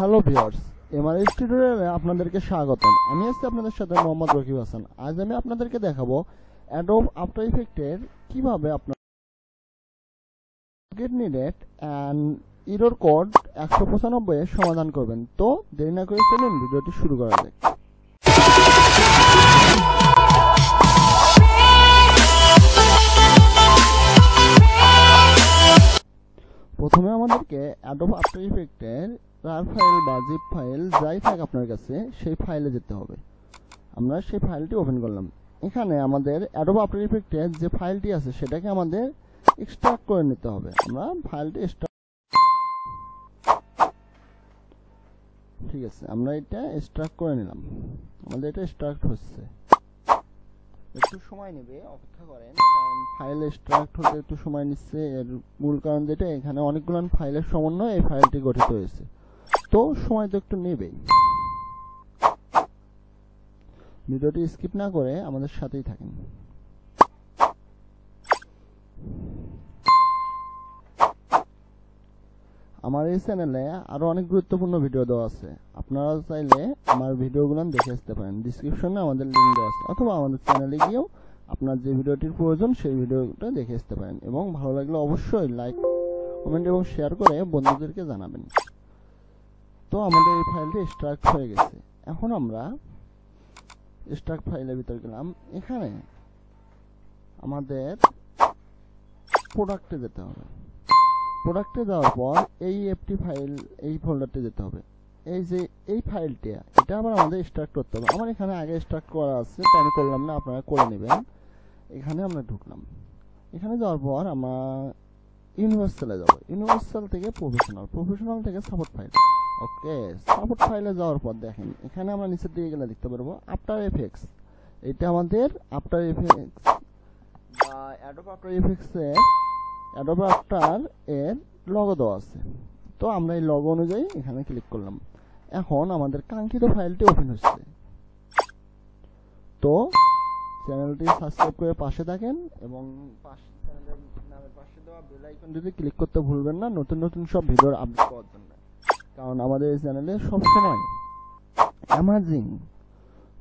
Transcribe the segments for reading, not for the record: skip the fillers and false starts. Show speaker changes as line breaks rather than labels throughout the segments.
Hello viewers, Mrs টিউটোরিয়ালে আপনাদেরকে স্বাগতম। আমি আছি আপনাদের সাথে মোহাম্মদ রকিব হাসান। আজ আমি আপনাদেরকে দেখাবো অ্যাডোব আফটার ইফেক্টের কিভাবে আপনার get needed and error code 195 এর সমাধান করবেন। তো দেরি না করে চলুন ভিডিওটি শুরু করা যাক। প্রথমে আমাদেরকে অ্যাডোব আফটার ইফেক্টের রার ফাইল বা জিপ ফাইল যাই থাক আপনার কাছে সেই ফাইলে যেতে হবে। আমরা সেই ফাইলটি ওপেন করলাম। এখানে আমাদের অ্যাডোব আফটার ইফেক্টের যে ফাইলটি আছে সেটাকে আমাদের এক্সট্রাক্ট করে নিতে হবে। আমরা ফাইলটি ঠিক আছে, আমরা এটা এক্সট্রাক্ট করে নিলাম। আমাদের এটা এক্সট্রাক্ট হচ্ছে, একটু সময় নেবে, অপেক্ষা করেন, কারণ ফাইল এক্সট্রাক্ট হতে একটু সময় নিচ্ছে। এর মূল কারণ যেটা, এখানে অনেকগুলো ফাইলের সমন্বয়ে এই ফাইলটি গঠিত হয়েছে, তো সময় তো একটু নেবেই। ভিডিওটি স্কিপ না করে আমাদের সাথেই থাকেন। আমার এই চ্যানেলে আরো অনেক গুরুত্বপূর্ণ ভিডিও দেওয়া আছে, আপনারা চাইলে আমার ভিডিওগুলো দেখে আসতে পারেন। ডেসক্রিপশনে আমাদের লিংক দেওয়া আছে, অথবা আমাদের চ্যানেলে গিয়েও আপনার যে ভিডিওটির প্রয়োজন সেই ভিডিওটা দেখে আসতে পারেন। এবং ভালো লাগলে অবশ্যই লাইক, কমেন্ট এবং শেয়ার করে বন্ধুদেরকে জানাবেন। তো আমাদের এই ফাইলটি এক্সট্রাক্ট হয়ে গেছে। এখন আমরা এক্সট্রাক্ট ফাইলের ভিতর গেলাম। এখানে আমাদের প্রোডাক্টে যেতে হবে। প্রোডাক্টে যাওয়ার পর এই এফটি ফাইল, এই ফোল্ডারতে যেতে হবে। এই যে এই ফাইলটা, এটা আবার আমাদের এক্সট্রাক্ট করতে হবে। আমার এখানে আগে এক্সট্রাক্ট করা আছে, তাই আমি করলাম না, আপনারা করে নেবেন। এখানে আমরা ঢুকলাম। এখানে যাওয়ার পর আমরা ইউনিভার্সালে যাব। ইউনিভার্সাল থেকে প্রফেশনাল থেকে সাপোর্ট ফাইল। ওকে, সাপোর্ট ফাইলে যাওয়ার পর দেখেন এখানে আমরা নিচের দিকে গেলে দেখতে পারবো আফটার এফেক্টস। এটা আমাদের আফটার এফেক্টস বা অ্যাডোব আফটার এফেক্টস এর অ্যাডোব আফটার এর লগো দেওয়া আছে। তো আমরা এই লগো অনুযায়ী এখানে ক্লিক করলাম। এখন আমাদের কাঙ্ক্ষিত ফাইলটি ওপেন হচ্ছে। তো চ্যানেলটি সাবস্ক্রাইব করে পাশে থাকেন এবং চ্যানেলের নামের পাশে দেওয়া বেল আইকনটিতে ক্লিক করতে ভুলবেন না নতুন নতুন সব ভিডিওর আপডেট পাওয়ার জন্য। কারণ আমাদের এই চ্যানেলে সবসময় অ্যামাজিং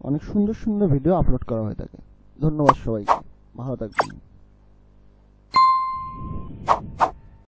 অনেক সুন্দর সুন্দর ভিডিও আপলোড করা হয়ে থাকে। ধন্যবাদ সবাইকে, ভালো থাকবেন।